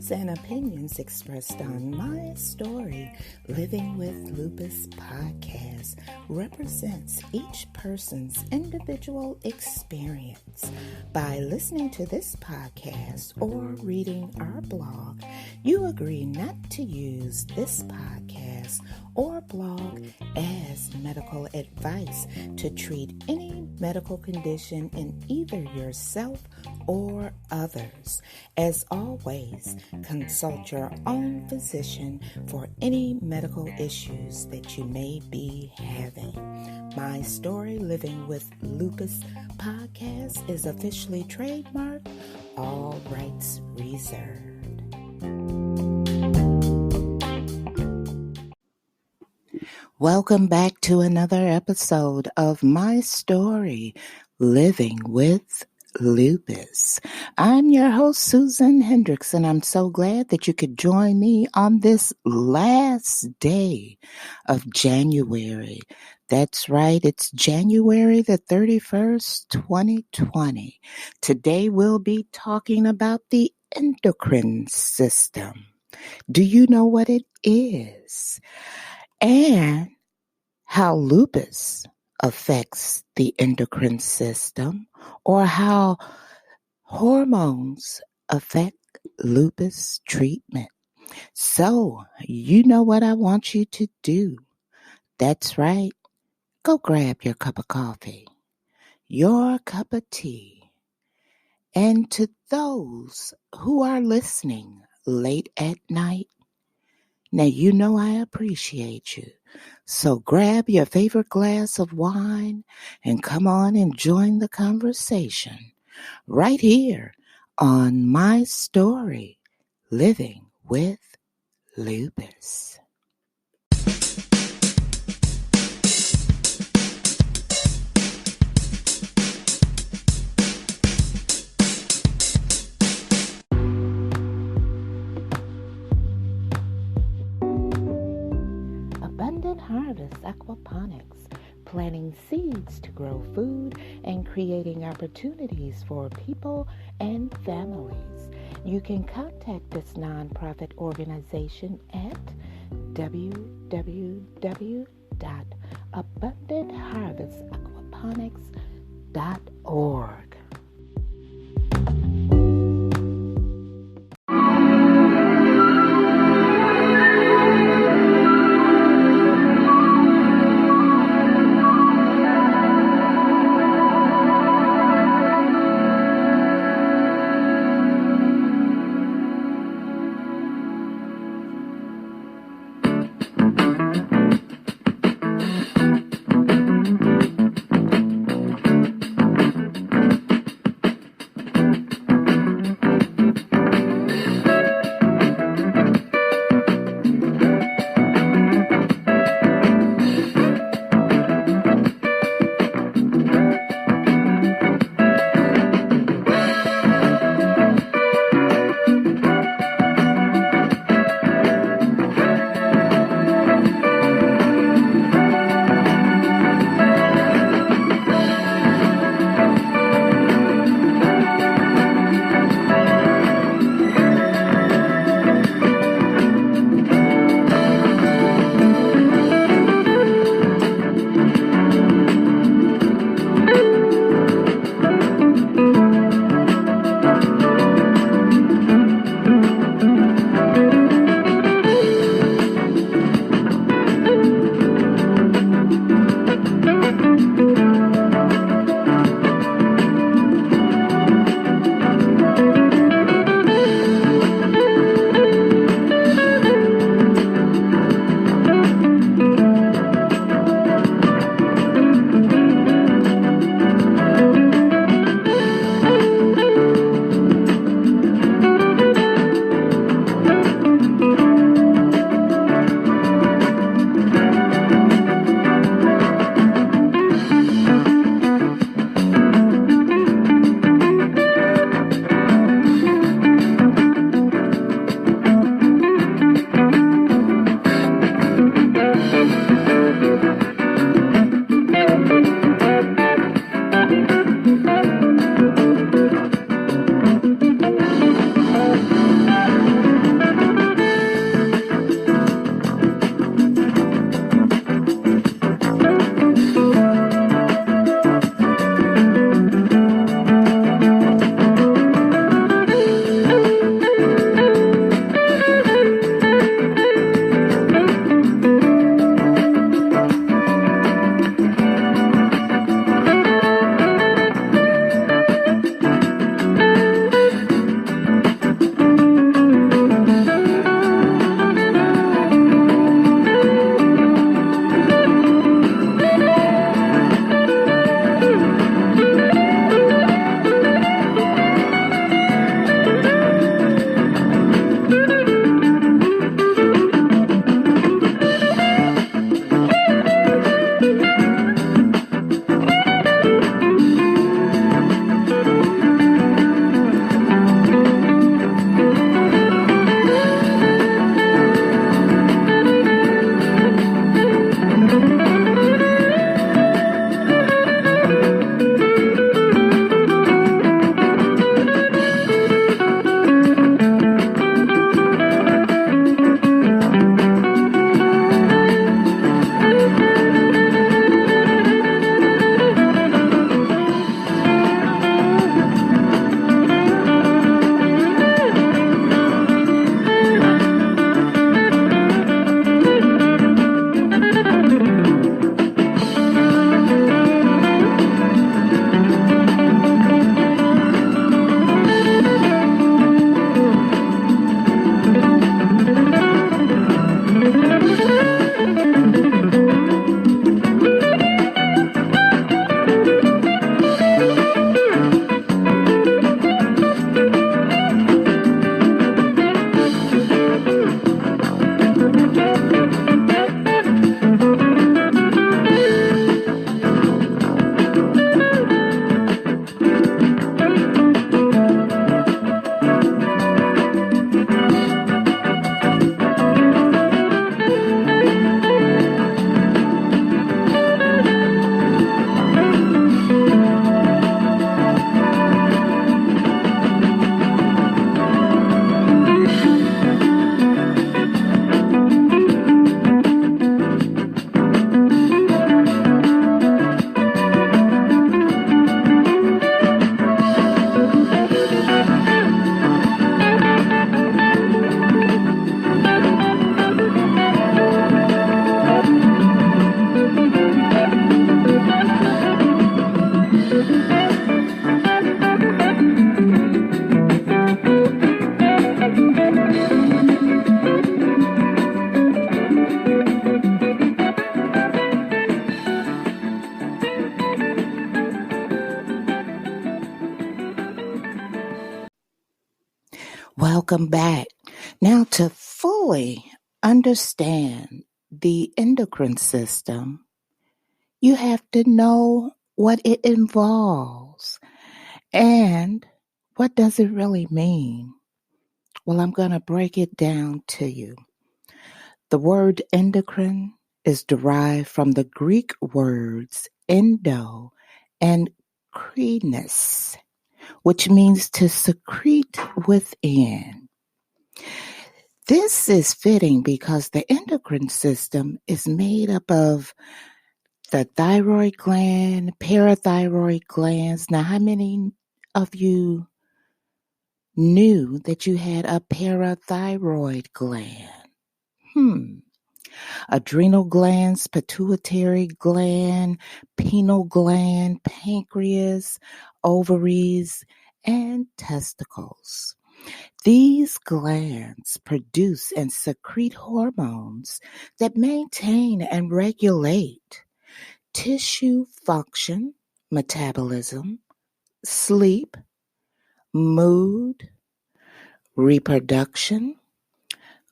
views and opinions expressed on My Story, Living with Lupus podcast represents each person's individual experience. By listening to this podcast or reading our blog, you agree not to use this podcast or blog as medical advice to treat any medical condition in either yourself or others. As always, consult your own physician for any medical issues that you may be having. My Story Living with Lupus podcast is officially trademarked, all rights reserved. Welcome back to another episode of My Story Living with Lupus. I'm your host, Susan Hendricks, and I'm so glad that you could join me on this last day of January. That's right, it's January the 31st, 2020. Today we'll be talking about the endocrine system. Do you know what it is? And how lupus affects the endocrine system, or how hormones affect lupus treatment. So, you know what I want you to do. That's right. Go grab your cup of coffee, your cup of tea. And to those who are listening late at night, now you know I appreciate you. So grab your favorite glass of wine and come on and join the conversation right here on My Story, Living with Lupus. Abundant Harvest Aquaponics, planting seeds to grow food and creating opportunities for people and families. You can contact this nonprofit organization at www.abundantharvestaquaponics.org. Welcome back. Now, to fully understand the endocrine system, you have to know what it involves and what does it really mean. Well, I'm going to break it down to you. The word endocrine is derived from the Greek words endo and krinos, which means to secrete within. This is fitting because the endocrine system is made up of the thyroid gland, parathyroid glands. Now, how many of you knew that you had a parathyroid gland? Adrenal glands, pituitary gland, pineal gland, pancreas, ovaries, and testicles. These glands produce and secrete hormones that maintain and regulate tissue function, metabolism, sleep, mood, reproduction,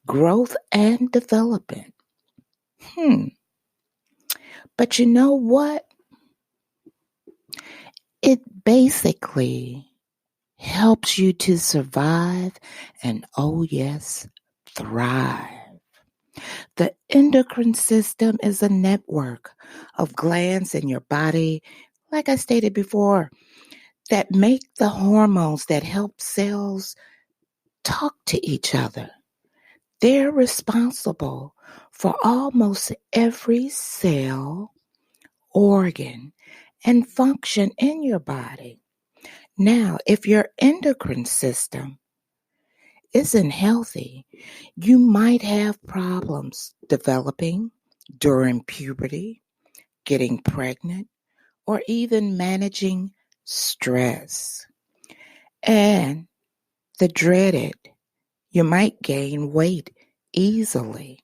growth, and development. But you know what? It basically helps you to survive and, oh yes, thrive. The endocrine system is a network of glands in your body, like I stated before, that make the hormones that help cells talk to each other. They're responsible for almost every cell, organ, and function in your body. Now, if your endocrine system isn't healthy, you might have problems developing during puberty, getting pregnant, or even managing stress. And the dreaded, you might gain weight easily,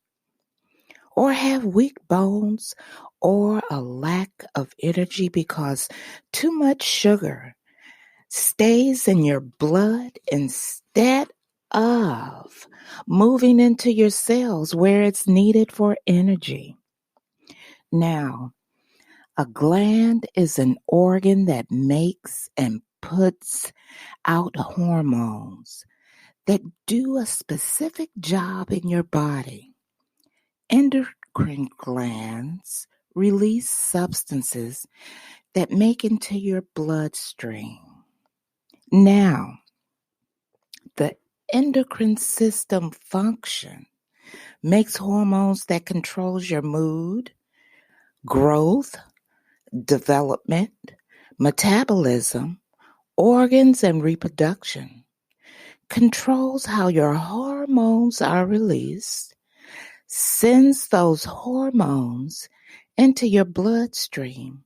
or have weak bones, or a lack of energy because too much sugar stays in your blood instead of moving into your cells where it's needed for energy. Now, a gland is an organ that makes and puts out hormones that do a specific job in your body. Endocrine glands release substances that make into your bloodstream. Now, the endocrine system function makes hormones that controls your mood, growth, development, metabolism, organs, and reproduction. Controls how your hormones are released, sends those hormones into your bloodstream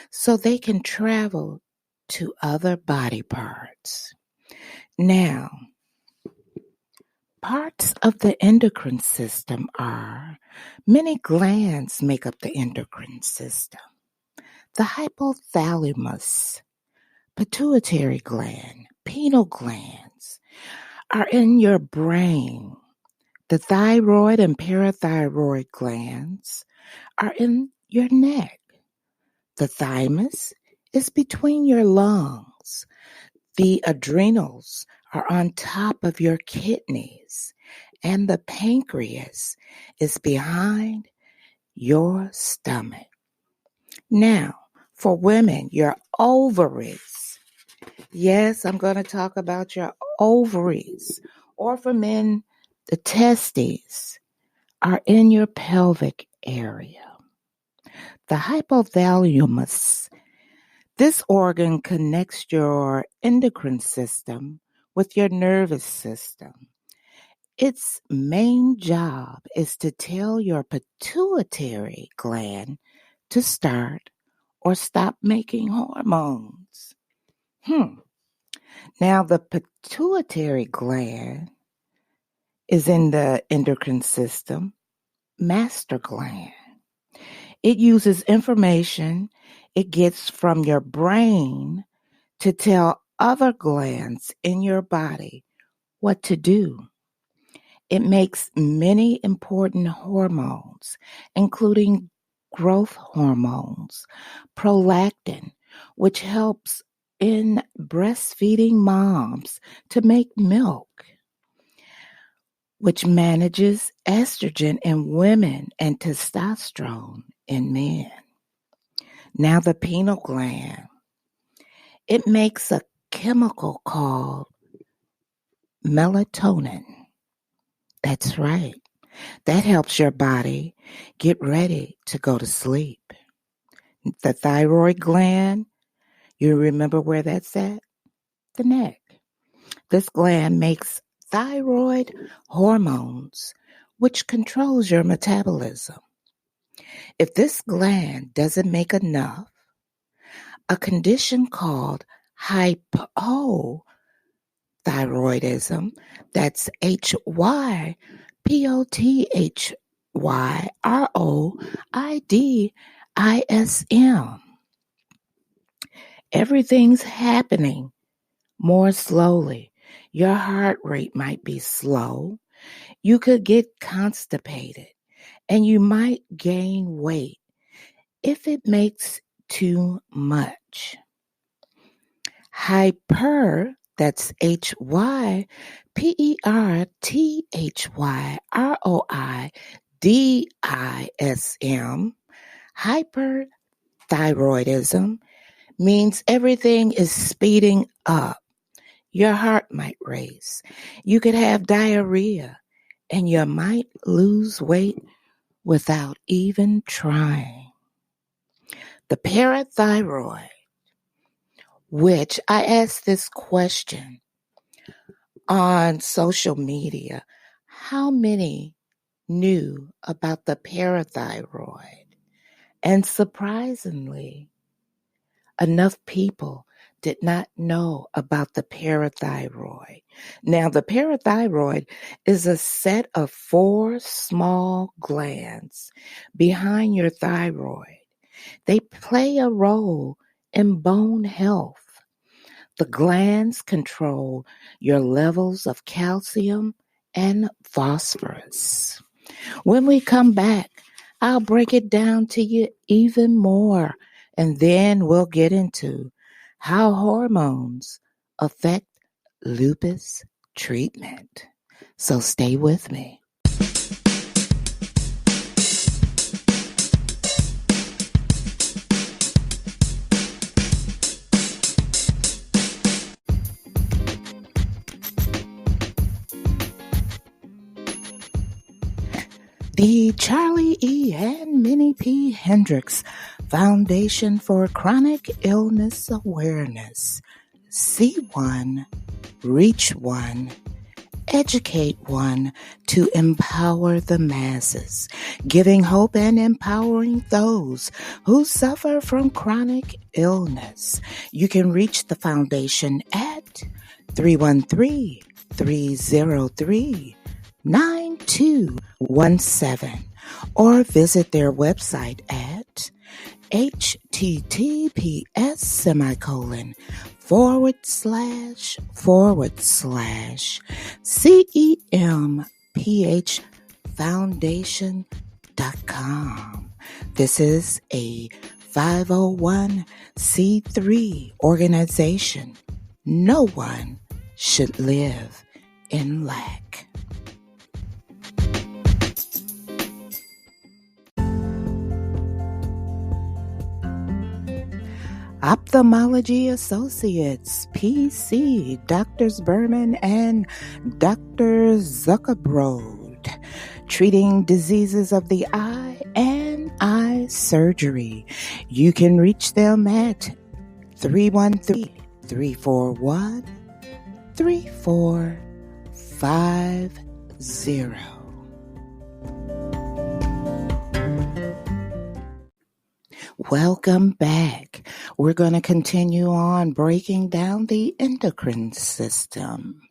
so they can travel to other body parts. Now, parts of the endocrine system are many glands make up the endocrine system. The hypothalamus, pituitary gland, pineal glands are in your brain. The thyroid and parathyroid glands are in your neck. The thymus is between your lungs. The adrenals are on top of your kidneys, and the pancreas is behind your stomach. Now, for women, your ovaries. Yes, I'm going to talk about your ovaries. Or for men, the testes are in your pelvic area. The hypothalamus, this organ connects your endocrine system with your nervous system. Its main job is to tell your pituitary gland to start or stop making hormones. Now, the pituitary gland is in the endocrine system, master gland. It uses information it gets from your brain to tell other glands in your body what to do. It makes many important hormones, including growth hormones, prolactin, which helps in breastfeeding moms to make milk, which manages estrogen in women and testosterone in men. Now the pineal gland. It makes a chemical called melatonin. That's right. That helps your body get ready to go to sleep. The thyroid gland, you remember where that's at? The neck. This gland makes thyroid hormones, which controls your metabolism. If this gland doesn't make enough, a condition called hypothyroidism, that's hypothyroidism. Everything's happening more slowly. Your heart rate might be slow. You could get constipated, and you might gain weight if it makes too much. Hyper, that's hyperthyroidism, hyperthyroidism means everything is speeding up. Your heart might race. You could have diarrhea, and you might lose weight without even trying. The parathyroid, which I asked this question on social media, how many knew about the parathyroid? And surprisingly, enough people did not know about the parathyroid. Now, the parathyroid is a set of 4 small glands behind your thyroid. They play a role in bone health. The glands control your levels of calcium and phosphorus. When we come back, I'll break it down to you even more, and then we'll get into how hormones affect lupus treatment. So stay with me. The Charlie E. and Minnie P. Hendricks Foundation for Chronic Illness Awareness. See one, reach one, educate one to empower the masses, giving hope and empowering those who suffer from chronic illness. You can reach the foundation at 313-303-9217 or visit their website at https://cemphfoundation.com. This is a 501c3 organization. No one should live in lack. Ophthalmology Associates, PC, Drs. Berman and Dr. Zuckerbrod, treating diseases of the eye and eye surgery. You can reach them at 313-341-3450. Welcome back. We're going to continue on breaking down the endocrine system.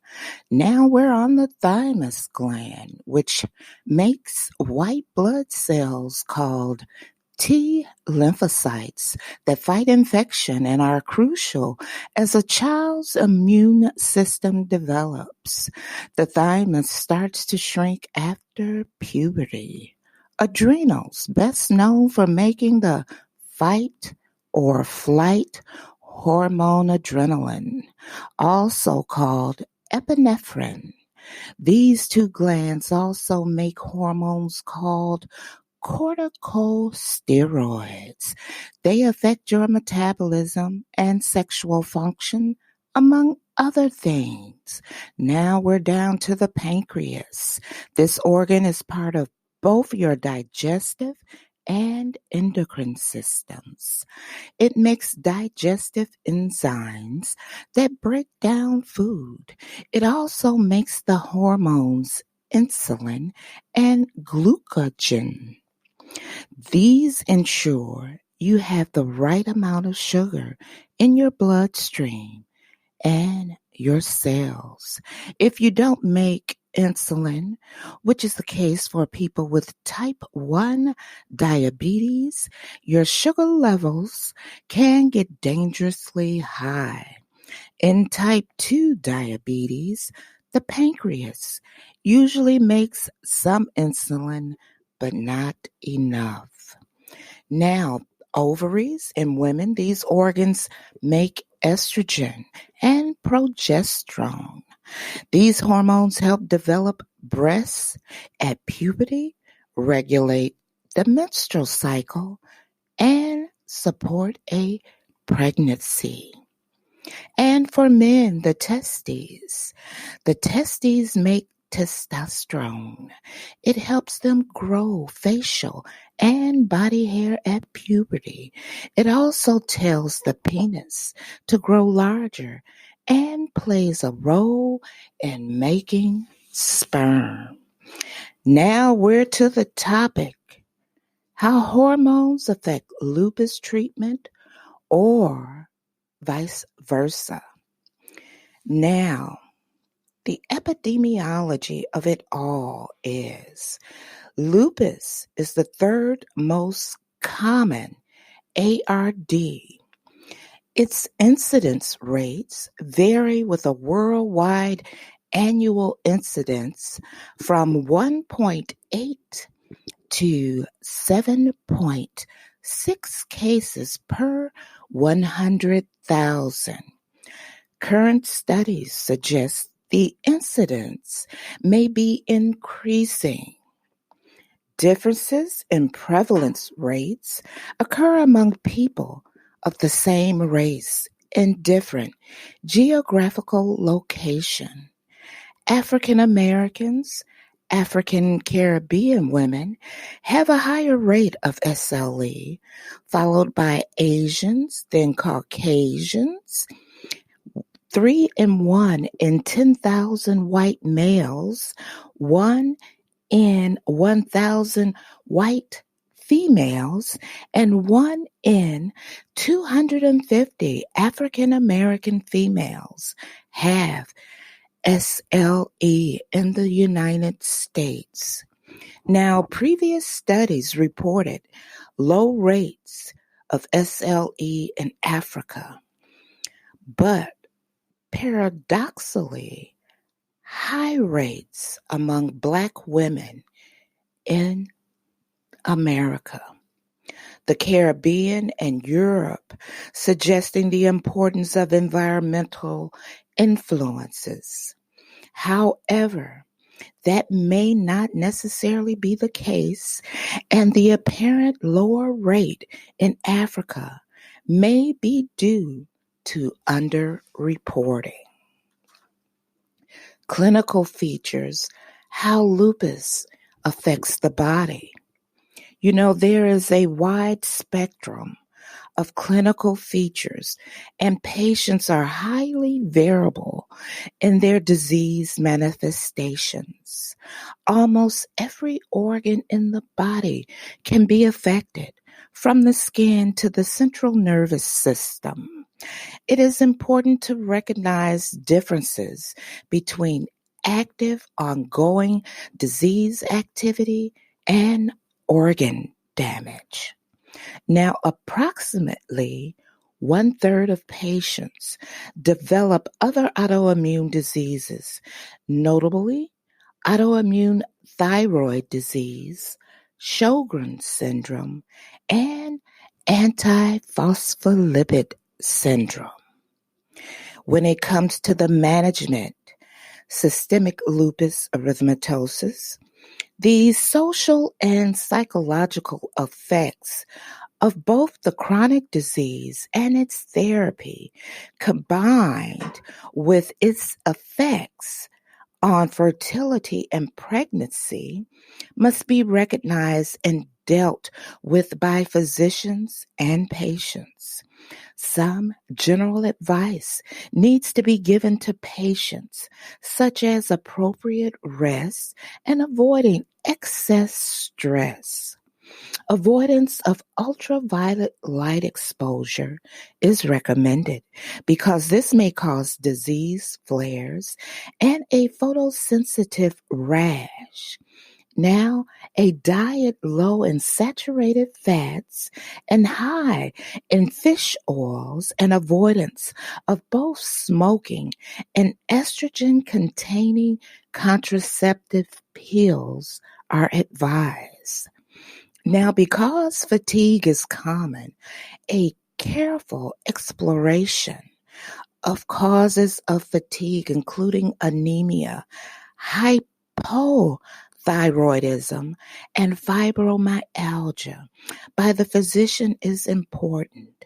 Now we're on the thymus gland, which makes white blood cells called T lymphocytes that fight infection and are crucial as a child's immune system develops. The thymus starts to shrink after puberty. Adrenals, best known for making the fight or flight hormone adrenaline, also called epinephrine. These two glands also make hormones called corticosteroids. They affect your metabolism and sexual function, among other things. Now we're down to the pancreas. This organ is part of both your digestive and endocrine systems. It makes digestive enzymes that break down food. It also makes the hormones insulin and glucagon. These ensure you have the right amount of sugar in your bloodstream and your cells. If you don't make insulin, which is the case for people with type 1 diabetes, your sugar levels can get dangerously high. In type 2 diabetes, the pancreas usually makes some insulin, but not enough. Now, ovaries in women, these organs make estrogen and progesterone. These hormones help develop breasts at puberty, regulate the menstrual cycle, and support a pregnancy. And for men, the testes. The testes make testosterone. It helps them grow facial and body hair at puberty. It also tells the penis to grow larger and plays a role in making sperm. Now we're to the topic: how hormones affect lupus treatment or vice versa. Now, the epidemiology of it all is lupus is the third most common ARD. Its incidence rates vary with a worldwide annual incidence from 1.8 to 7.6 cases per 100,000. Current studies suggest the incidence may be increasing. Differences in prevalence rates occur among people of the same race in different geographical location. African Americans, African Caribbean women have a higher rate of SLE, followed by Asians, then Caucasians. 3 in 1 in 10,000 white males, 1 in 1,000 white females, and 1 in 250 African American females have SLE in the United States. Now, previous studies reported low rates of SLE in Africa, but paradoxically, high rates among Black women in America, the Caribbean, and Europe, suggesting the importance of environmental influences. However, that may not necessarily be the case, and the apparent lower rate in Africa may be due to underreporting. Clinical features: how lupus affects the body. There is a wide spectrum of clinical features, and patients are highly variable in their disease manifestations. Almost every organ in the body can be affected, from the skin to the central nervous system. It is important to recognize differences between active, ongoing disease activity and organ damage. Now, approximately 1/3 of patients develop other autoimmune diseases, notably autoimmune thyroid disease, Sjogren's syndrome, and antiphospholipid syndrome. When it comes to the management, systemic lupus erythematosus, the social and psychological effects of both the chronic disease and its therapy, combined with its effects on fertility and pregnancy, must be recognized and dealt with by physicians and patients. Some general advice needs to be given to patients, such as appropriate rest and avoiding excess stress. Avoidance of ultraviolet light exposure is recommended because this may cause disease flares and a photosensitive rash. Now, a diet low in saturated fats and high in fish oils and avoidance of both smoking and estrogen-containing contraceptive pills are advised. Now, because fatigue is common, a careful exploration of causes of fatigue, including anemia, hypothyroidism, and fibromyalgia by the physician is important.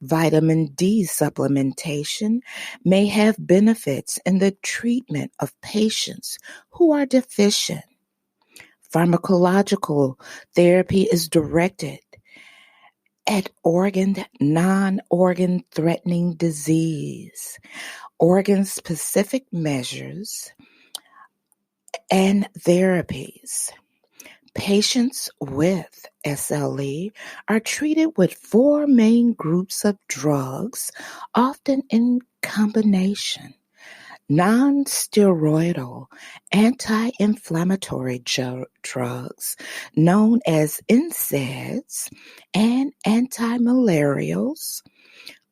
Vitamin D supplementation may have benefits in the treatment of patients who are deficient. Pharmacological therapy is directed at non-organ threatening disease, organ-specific measures, and therapies. Patients with SLE are treated with 4 main groups of drugs, often in combination. Non-steroidal anti-inflammatory drugs known as NSAIDs and antimalarials,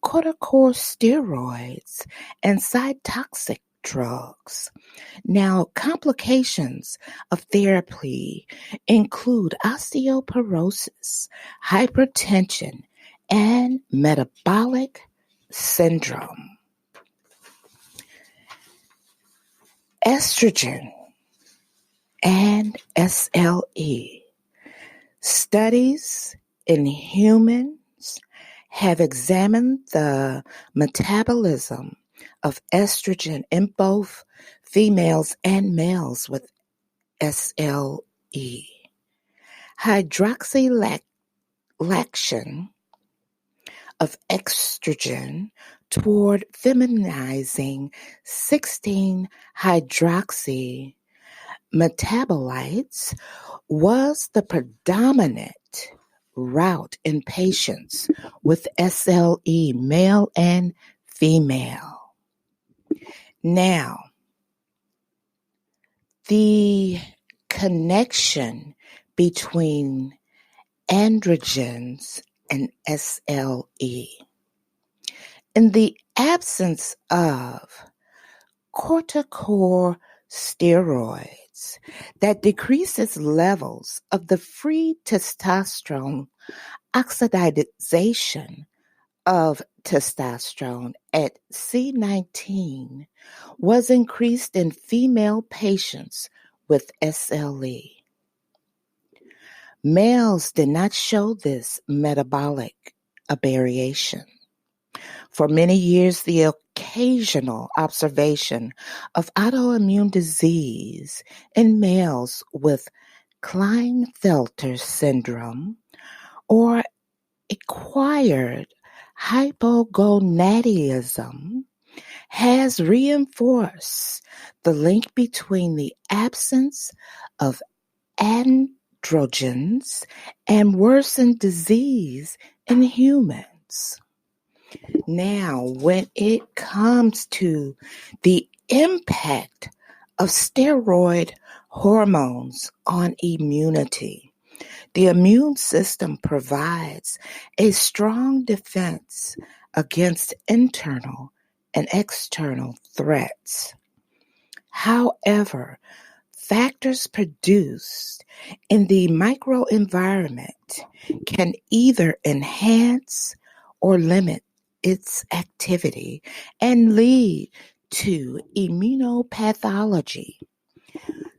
corticosteroids, and cytotoxic drugs. Now, complications of therapy include osteoporosis, hypertension, and metabolic syndrome. Estrogen and SLE. Studies in humans have examined the metabolism of estrogen in both females and males with SLE. Hydroxylation of estrogen toward feminizing 16-hydroxy metabolites was the predominant route in patients with SLE, male and female. Now, the connection between androgens and SLE. In the absence of corticosteroids that decreases levels of the free testosterone, oxidation of testosterone at C19 was increased in female patients with SLE. Males did not show this metabolic aberration. For many years, the occasional observation of autoimmune disease in males with Klinefelter syndrome or acquired hypogonadism has reinforced the link between the absence of androgens and worsened disease in humans. Now, when it comes to the impact of steroid hormones on immunity, The immune system provides a strong defense against internal and external threats. However, factors produced in the microenvironment can either enhance or limit its activity and lead to immunopathology.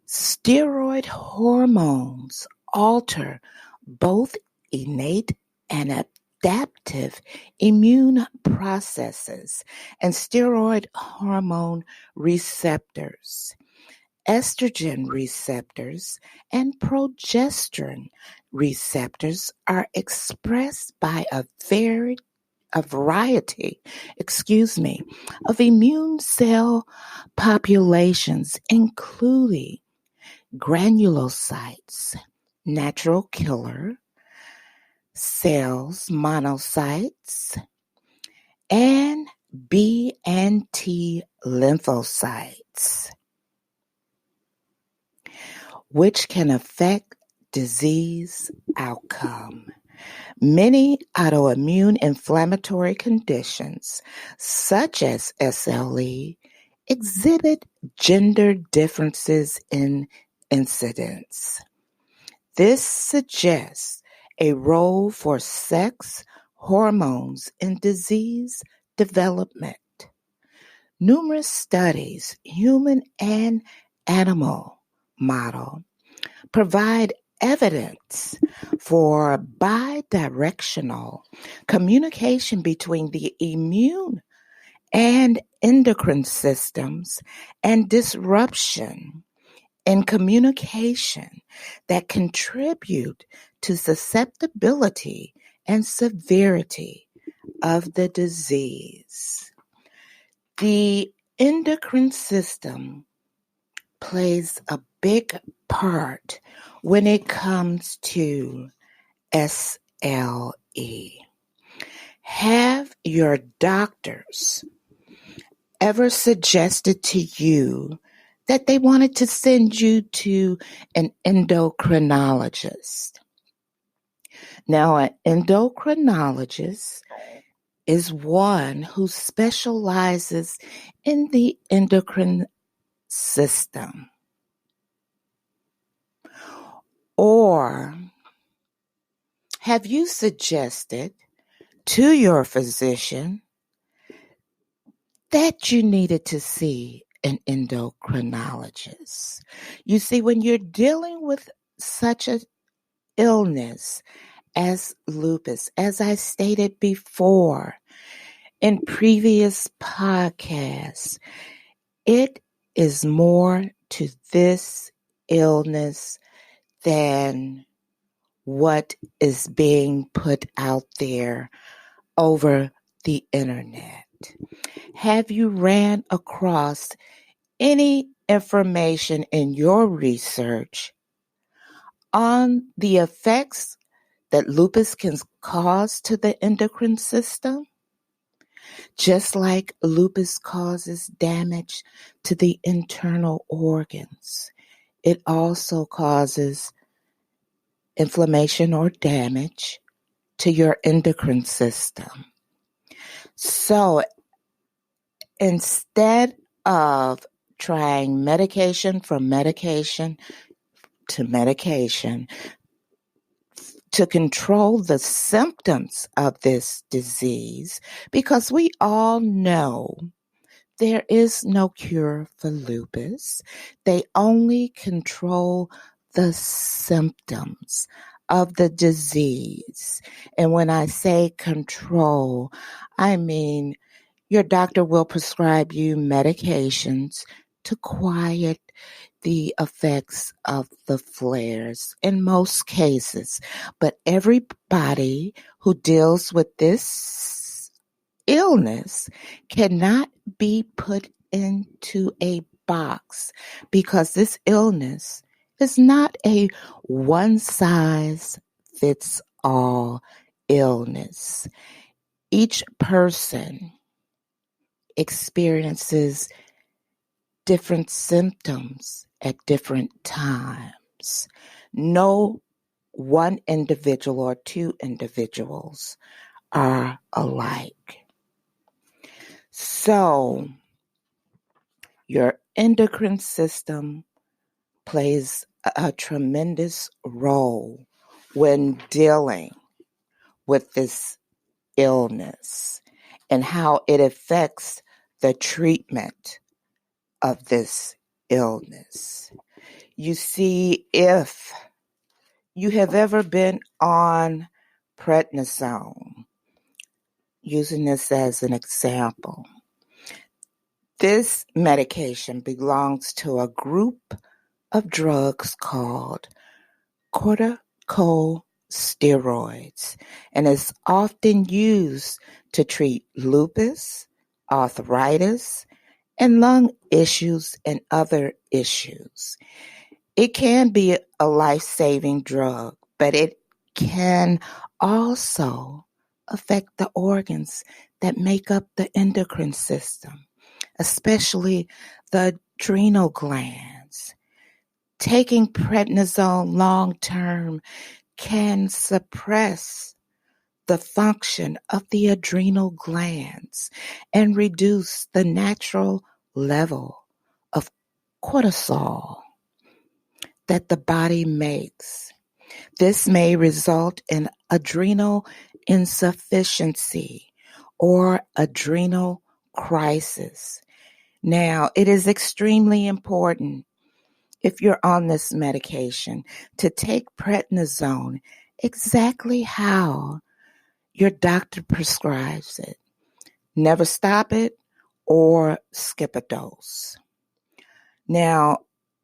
Steroid hormones alter both innate and adaptive immune processes and steroid hormone receptors. Estrogen receptors and progesterone receptors are expressed by a variety of immune cell populations, including granulocytes, natural killer cells, monocytes, and B and T lymphocytes, which can affect disease outcome. Many autoimmune inflammatory conditions, such as SLE, exhibit gender differences in incidence. This suggests a role for sex hormones in disease development. Numerous studies, human and animal model, provide evidence for bidirectional communication between the immune and endocrine systems and disruption in communication that contribute to susceptibility and severity of the disease. The endocrine system plays a big part when it comes to SLE. Have your doctors ever suggested to you that they wanted to send you to an endocrinologist? Now, an endocrinologist is one who specializes in the endocrine system. Or have you suggested to your physician that you needed to see an endocrinologist? You see, when you're dealing with such an illness as lupus, as I stated before in previous podcasts, it is more to this illness than what is being put out there over the internet. Have you ran across any information in your research on the effects that lupus can cause to the endocrine system? Just like lupus causes damage to the internal organs, it also causes inflammation or damage to your endocrine system. So instead of trying medication from medication to medication to control the symptoms of this disease, because we all know there is no cure for lupus. They only control the symptoms of the disease. And when I say control, I mean your doctor will prescribe you medications to quiet the effects of the flares in most cases. But everybody who deals with this illness cannot be put into a box, because this illness is not a one-size-fits-all illness. Each person experiences different symptoms at different times. No one individual or two individuals are alike. So, your endocrine system plays a tremendous role when dealing with this illness and how it affects the treatment of this illness. You see, if you have ever been on prednisone, using this as an example, this medication belongs to a group of drugs called corticosteroids and is often used to treat lupus, arthritis, and lung issues and other issues. It can be a life-saving drug, but it can also affect the organs that make up the endocrine system, especially the adrenal glands. Taking prednisone long-term can suppress the function of the adrenal glands and reduce the natural level of cortisol that the body makes. This may result in adrenal insufficiency or adrenal crisis. Now, it is extremely important, if you're on this medication, to take prednisone exactly how your doctor prescribes it. Never stop it or skip a dose. Now,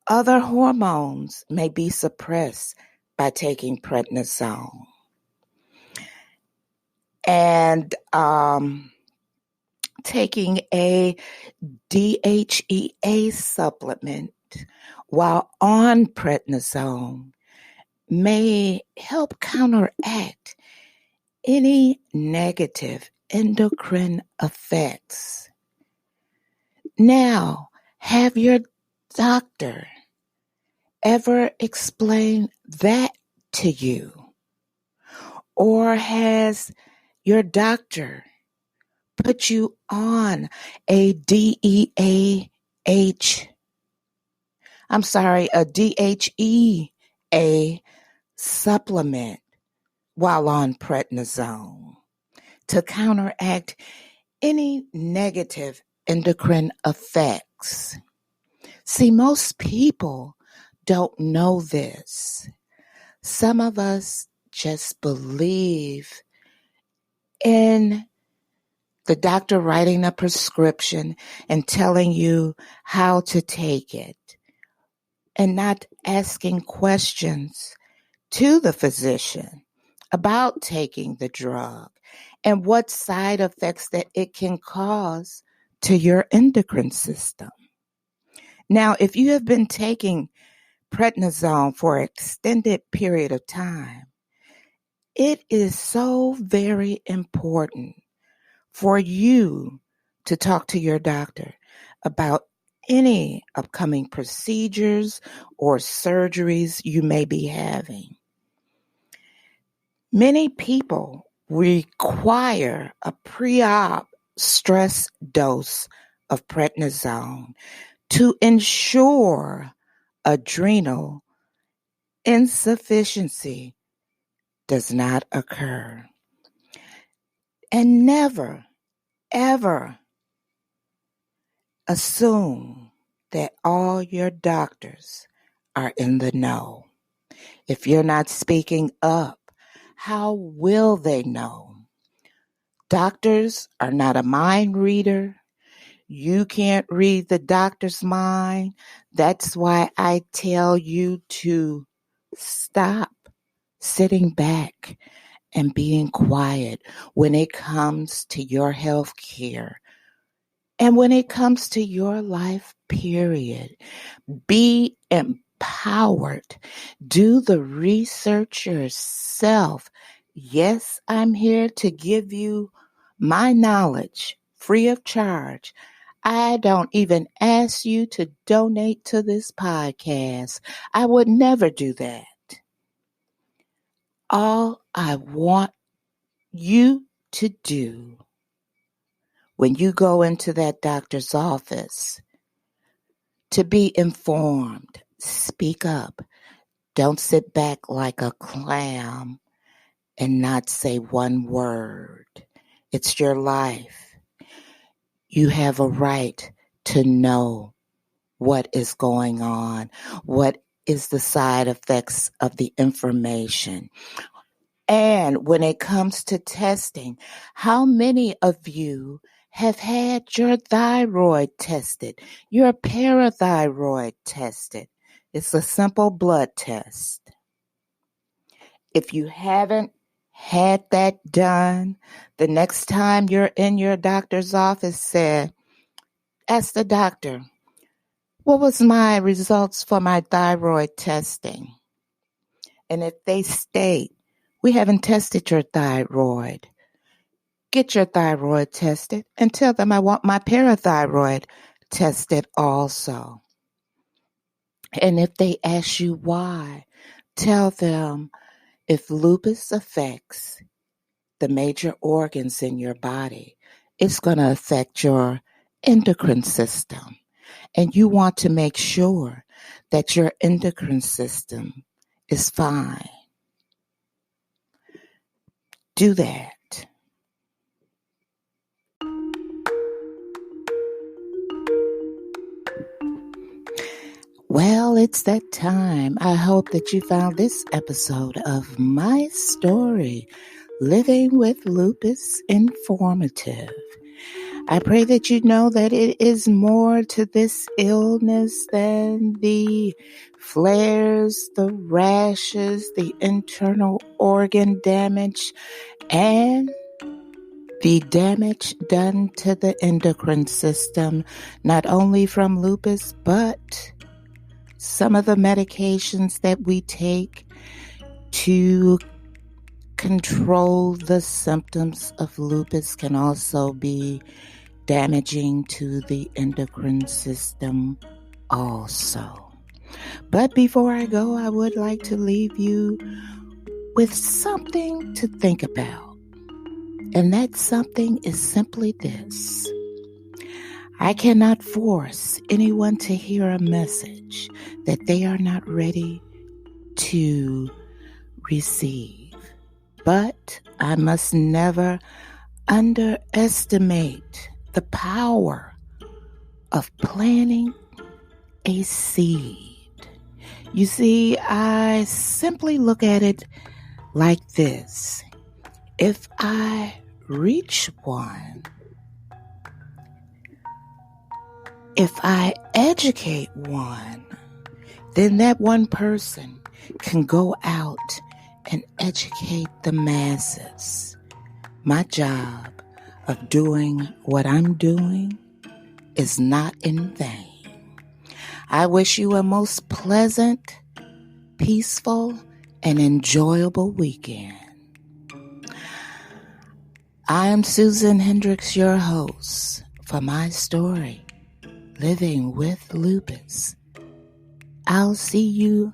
other hormones may be suppressed by taking prednisone. And taking a DHEA supplement while on prednisone may help counteract any negative endocrine effects. Now, have your doctor ever explained that to you? Or has your doctor put you on a DHEA supplement while on prednisone to counteract any negative endocrine effects? See, most people don't know this. Some of us just believe in the doctor writing a prescription and telling you how to take it, and not asking questions to the physician about taking the drug and what side effects that it can cause to your endocrine system. Now, if you have been taking prednisone for an extended period of time, it is so very important for you to talk to your doctor about any upcoming procedures or surgeries you may be having. Many people require a pre-op stress dose of prednisone to ensure adrenal insufficiency does not occur. And never, ever assume that all your doctors are in the know. If you're not speaking up, how will they know? Doctors are not a mind reader. You can't read the doctor's mind. That's why I tell you to stop sitting back and being quiet when it comes to your health care and when it comes to your life, period. Be empowered. Do the research yourself. Yes, I'm here to give you my knowledge free of charge. I don't even ask you to donate to this podcast. I would never do that. All I want you to do when you go into that doctor's office, to be informed. Speak up. Don't sit back like a clam and not say one word. It's your life. You have a right to know what is going on, what is the side effects of the information. And when it comes to testing, how many of you have had your thyroid tested, your parathyroid tested? It's a simple blood test. If you haven't had that done, the next time you're in your doctor's office, ask the doctor, what was my results for my thyroid testing? And if they state, we haven't tested your thyroid, get your thyroid tested and tell them I want my parathyroid tested also. And if they ask you why, tell them if lupus affects the major organs in your body, it's going to affect your endocrine system. And you want to make sure that your endocrine system is fine. Do that. Well, it's that time. I hope that you found this episode of my story, Living with Lupus, informative. I pray that you know that it is more to this illness than the flares, the rashes, the internal organ damage, and the damage done to the endocrine system, not only from lupus, but some of the medications that we take to control the symptoms of lupus can also be damaging to the endocrine system also. But before I go, I would like to leave you with something to think about. And that something is simply this. I cannot force anyone to hear a message that they are not ready to receive. But I must never underestimate the power of planting a seed. You see, I simply look at it like this. If I reach one, if I educate one, then that one person can go out and educate the masses. My job of doing what I'm doing is not in vain. I wish you a most pleasant, peaceful, and enjoyable weekend. I am Susan Hendricks, your host for my story, Living with Lupus. I'll see you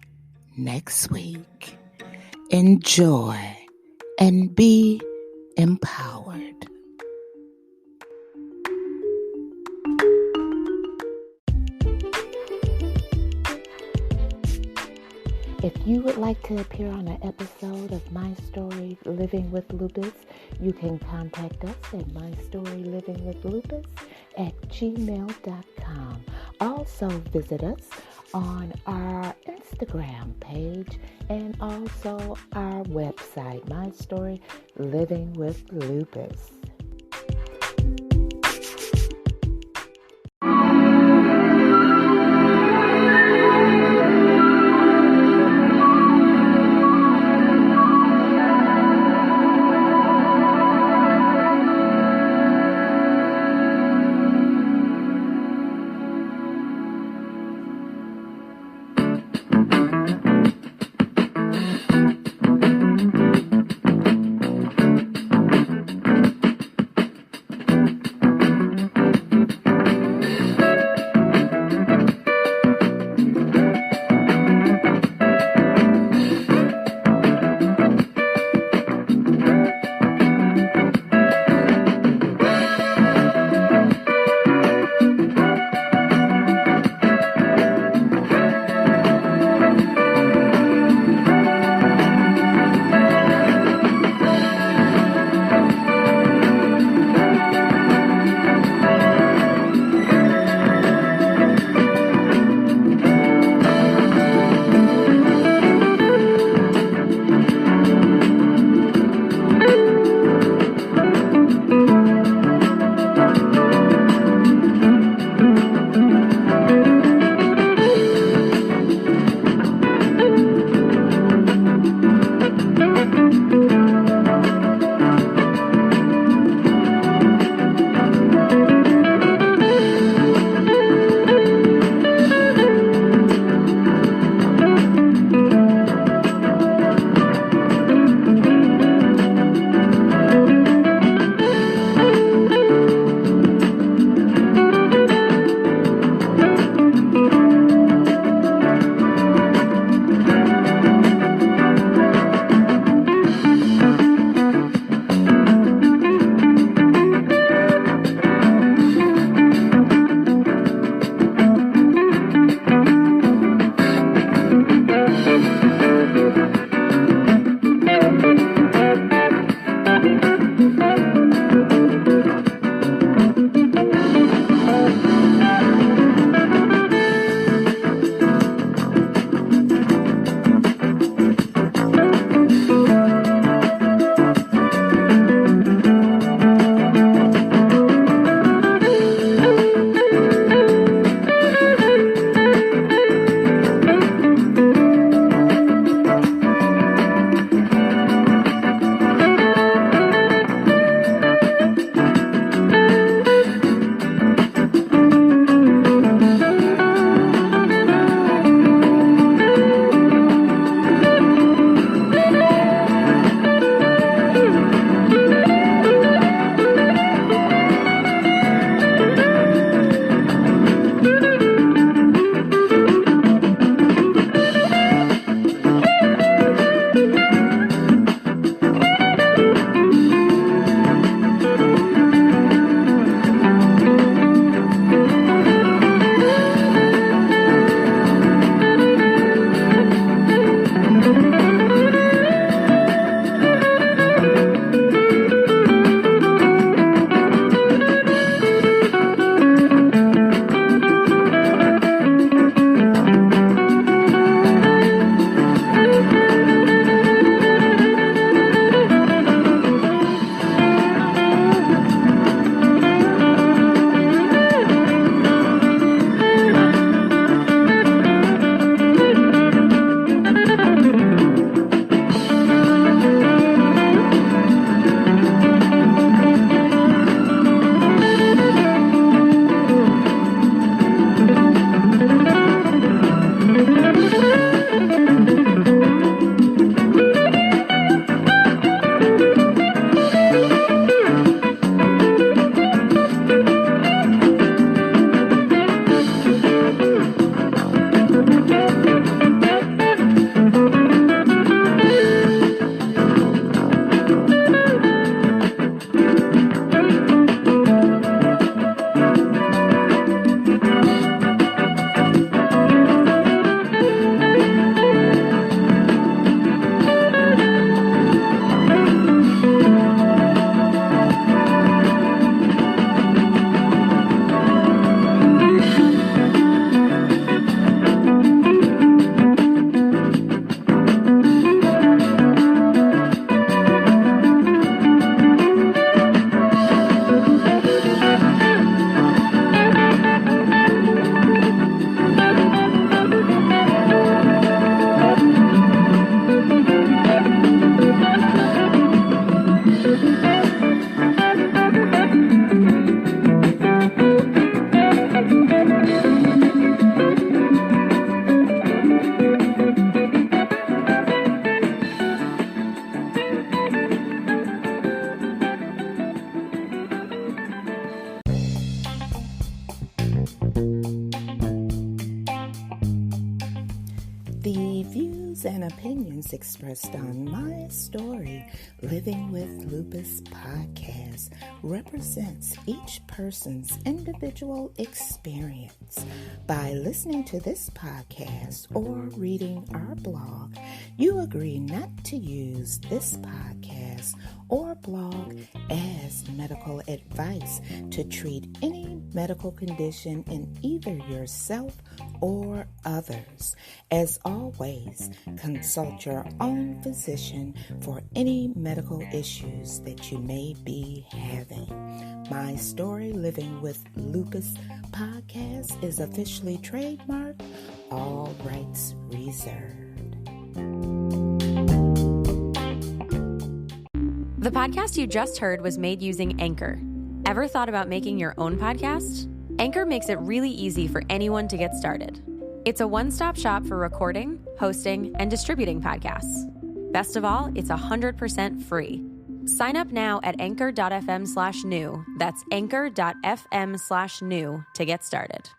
next week. Enjoy and be empowered. If you would like to appear on an episode of My Story Living with Lupus, you can contact us at mystorylivingwithlupus@gmail.com. Also visit us on our Instagram page and also our website, My Story Living with Lupus. views and opinions expressed on My Story, Living with Lupus podcast represents each person's individual experience. By listening to this podcast or reading our blog, you agree not to use this podcast or blog as medical advice to treat any medical condition in either yourself or others. As always, consult your own physician for any medical issues that you may be having. My Story Living with Lupus podcast is officially trademarked, all rights reserved. The podcast you just heard was made using Anchor. Ever thought about making your own podcast? Anchor makes it really easy for anyone to get started. It's a one-stop shop for recording, hosting, and distributing podcasts. Best of all, it's 100% free. Sign up now at anchor.fm/new. That's anchor.fm/new to get started.